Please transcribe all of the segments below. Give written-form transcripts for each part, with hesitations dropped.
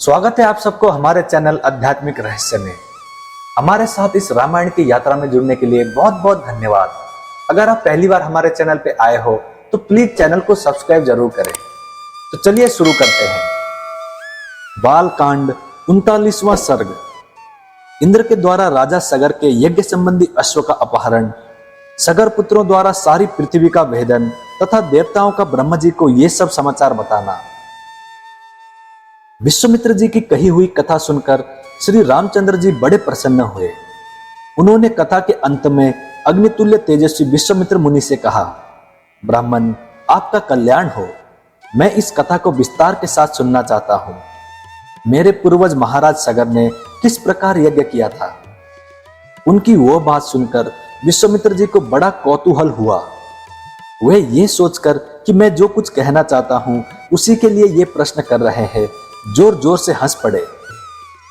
स्वागत है आप सबको हमारे चैनल आध्यात्मिक रहस्य में। हमारे साथ इस रामायण की यात्रा में जुड़ने के लिए बहुत बहुत धन्यवाद। अगर आप पहली बार हमारे चैनल पे आए हो तो प्लीज चैनल को सब्सक्राइब जरूर करें। तो चलिए शुरू करते हैं। बालकांड 39वां सर्ग। इंद्र के द्वारा राजा सगर के यज्ञ संबंधी अश्व का अपहरण, सगर पुत्रों द्वारा सारी पृथ्वी का भेदन तथा देवताओं का ब्रह्मा जी को ये सब समाचार बताना। विश्वामित्र जी की कही हुई कथा सुनकर श्री रामचंद्र जी बड़े प्रसन्न हुए। उन्होंने कथा के अंत में अग्नितुल्य तेजस्वी विश्वामित्र मुनि से कहा, ब्राह्मण, आपका कल्याण हो। मैं इस कथा को विस्तार के साथ सुनना चाहता हूं। मेरे पूर्वज महाराज सगर ने किस प्रकार यज्ञ किया था। उनकी वो बात सुनकर विश्वामित्र जी को बड़ा कौतूहल हुआ। वे ये सोचकर कि मैं जो कुछ कहना चाहता हूं उसी के लिए ये प्रश्न कर रहे हैं, जोर जोर से हंस पड़े।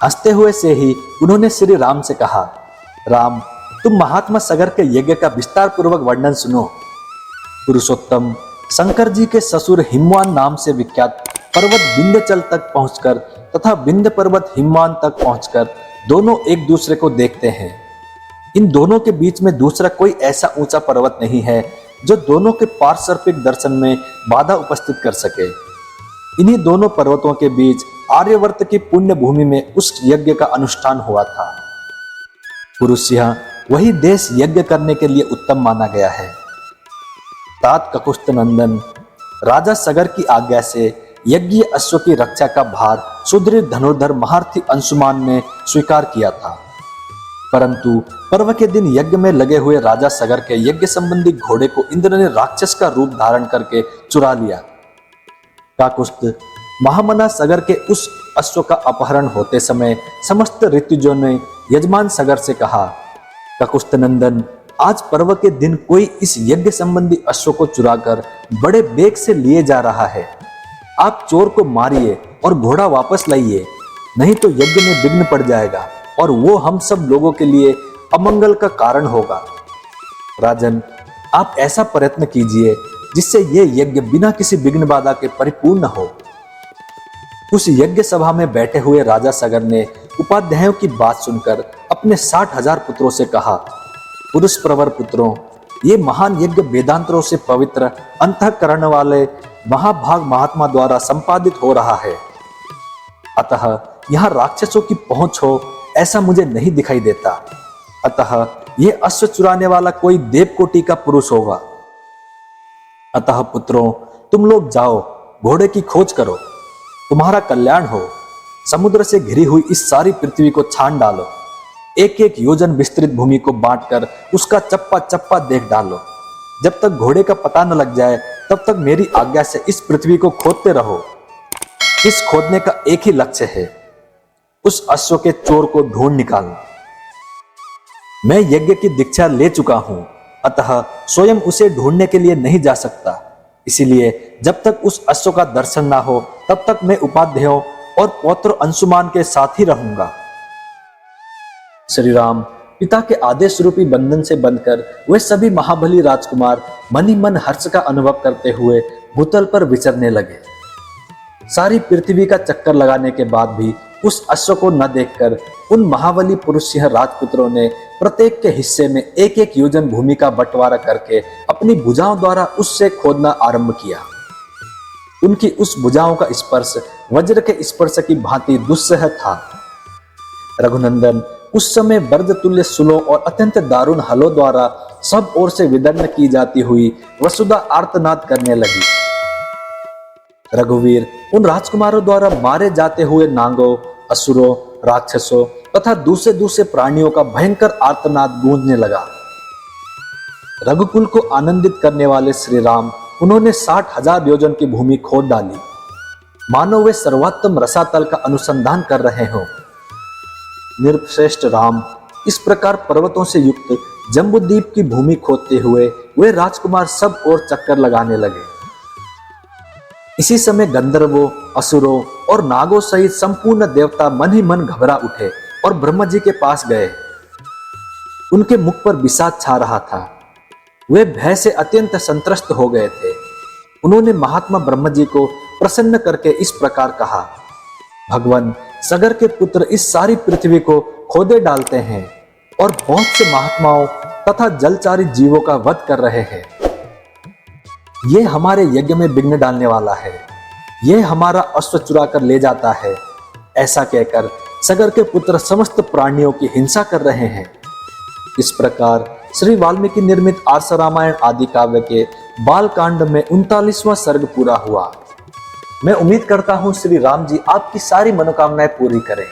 हंसते हुए से ही उन्होंने श्री राम से कहा, राम, तुम महात्मा सगर के यज्ञ का विस्तार पूर्वक वर्णन सुनो। पुरुषोत्तम शंकर जी के ससुर हिमवान नाम से विख्यात पर्वत विंध्याचल तक पहुंचकर तथा विंध्य पर्वत हिमवान तक पहुंचकर दोनों एक दूसरे को देखते हैं। इन दोनों के बीच में दूसरा कोई ऐसा ऊंचा पर्वत नहीं है जो दोनों के पार्श्विक दर्शन में बाधा उपस्थित कर सके। इन्हीं दोनों पर्वतों के बीच आर्यवर्त की पुण्य भूमि में उस यज्ञ का अनुष्ठान हुआ था। पुरुष यह वही देश यज्ञ करने के लिए उत्तम माना गया है। तात ककुस्थ नंदन राजा सगर की आज्ञा से यज्ञ अश्व की रक्षा का भार सुदृढ़ धनुर्धर महारथी अंशुमान ने स्वीकार किया था। परंतु पर्व के दिन यज्ञ में लगे हुए राजा सगर के यज्ञ संबंधी घोड़े को इंद्र ने राक्षस का रूप धारण करके चुरा लिया। काकुस्थ महामना सगर के उस अश्व का अपहरण होते समय समस्त ऋतुजों ने यजमान सगर से कहा, काकुस्थ नंदन, आज पर्व के दिन कोई इस यज्ञ संबंधी अश्व को चुराकर बड़े बेग से लिए जा रहा है। आप चोर को मारिए और घोड़ा वापस लाइए, नहीं तो यज्ञ में विघ्न पड़ जाएगा और वो हम सब लोगों के लिए अमंगल का कारण होगा। राजन, आप ऐसा प्रयत्न कीजिए जिससे ये यज्ञ बिना किसी विघ्न बाधा के परिपूर्ण हो। उस यज्ञ सभा में बैठे हुए राजा सगर ने उपाध्यायों की बात सुनकर अपने 60,000 पुत्रों से कहा, पुरुष प्रवर पुत्रों, ये महान यज्ञ वेदांतरों से पवित्र अंतःकरण वाले महाभाग महात्मा द्वारा संपादित हो रहा है। अतः यहाँ राक्षसों की पहुंच हो ऐसा मुझे नहीं दिखाई देता। अतः ये अश्व चुराने वाला कोई देवकोटि का पुरुष होगा। अतः पुत्रों, तुम लोग जाओ, घोड़े की खोज करो, तुम्हारा कल्याण हो। समुद्र से घिरी हुई इस सारी पृथ्वी को छान डालो। एक एक योजन विस्तृत भूमि को बांटकर उसका चप्पा चप्पा देख डालो। जब तक घोड़े का पता न लग जाए तब तक मेरी आज्ञा से इस पृथ्वी को खोदते रहो। इस खोदने का एक ही लक्ष्य है, उस अश्व के चोर को ढूंढ निकालना। मैं यज्ञ की दीक्षा ले चुका हूं, अतः स्वयं उसे ढूंढने के लिए नहीं जा सकता। इसीलिए जब तक उस अश्व का दर्शन ना हो तब तक मैं उपाध्यायों और पौत्र अंशुमान के साथ ही रहूंगा। श्री राम पिता के आदेश रूपी बंधन से बंधकर वे सभी महाबली राजकुमार मन ही मन हर्ष का अनुभव करते हुए भूतल पर विचरने लगे। सारी पृथ्वी का चक्कर लगाने के बाद भी उस अश्व को न देखकर उन महाबली पुरुष सिंह राजपुत्रों ने प्रत्येक के हिस्से में एक एक योजन भूमि का बंटवारा करके अपनी भुजाओं द्वारा उससे खोदना आरंभ किया। उनकी उस भुजाओं का स्पर्श वज्र के स्पर्श की भांति दुस्सह था। रघुनंदन, उस समय बर्जतुल्य सुलों और अत्यंत दारुण हलों द्वारा सब ओर से विदर्ण की जाती हुई वसुधा आर्तनाद करने लगी। रघुवीर उन राजकुमारों द्वारा मारे जाते हुए नांगों, असुरों, राक्षसों तथा दूसरे दूसरे प्राणियों का भयंकर आर्तनाद गूंजने लगा। रघुकुल को आनंदित करने वाले श्री राम, उन्होंने 60,000 योजन की भूमि खोद डाली, मानो वे सर्वोत्तम रसातल का अनुसंधान कर रहे हों। निर्श्रेष्ठ राम इस प्रकार पर्वतों से युक्त जम्बूद्वीप की भूमि खोदते हुए वे राजकुमार सब ओर चक्कर लगाने लगे। इसी समय गंधर्वों, असुरों और नागों सहित संपूर्ण देवता मन ही मन घबरा उठे और ब्रह्मा जी के पास गए। उनके मुख पर विषाद छा रहा था। वे भय से अत्यंत संत्रस्त हो गए थे। उन्होंने महात्मा ब्रह्मा जी को प्रसन्न करके इस प्रकार कहा, भगवान सगर के पुत्र इस सारी पृथ्वी को खोदे डालते हैं और बहुत से महात्माओं तथा जलचारी जीवों का वध कर रहे हैं। ये हमारे यज्ञ में विघ्न डालने वाला है, ये हमारा अश्व चुरा कर ले जाता है। ऐसा कहकर सगर के पुत्र समस्त प्राणियों की हिंसा कर रहे हैं। इस प्रकार श्री वाल्मीकि निर्मित आर्ष रामायण आदि काव्य के बाल कांड में 39वां सर्ग पूरा हुआ। मैं उम्मीद करता हूं श्री राम जी आपकी सारी मनोकामनाएं पूरी करें।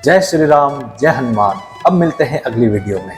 जय श्री राम, जय हनुमान। अब मिलते हैं अगली वीडियो में।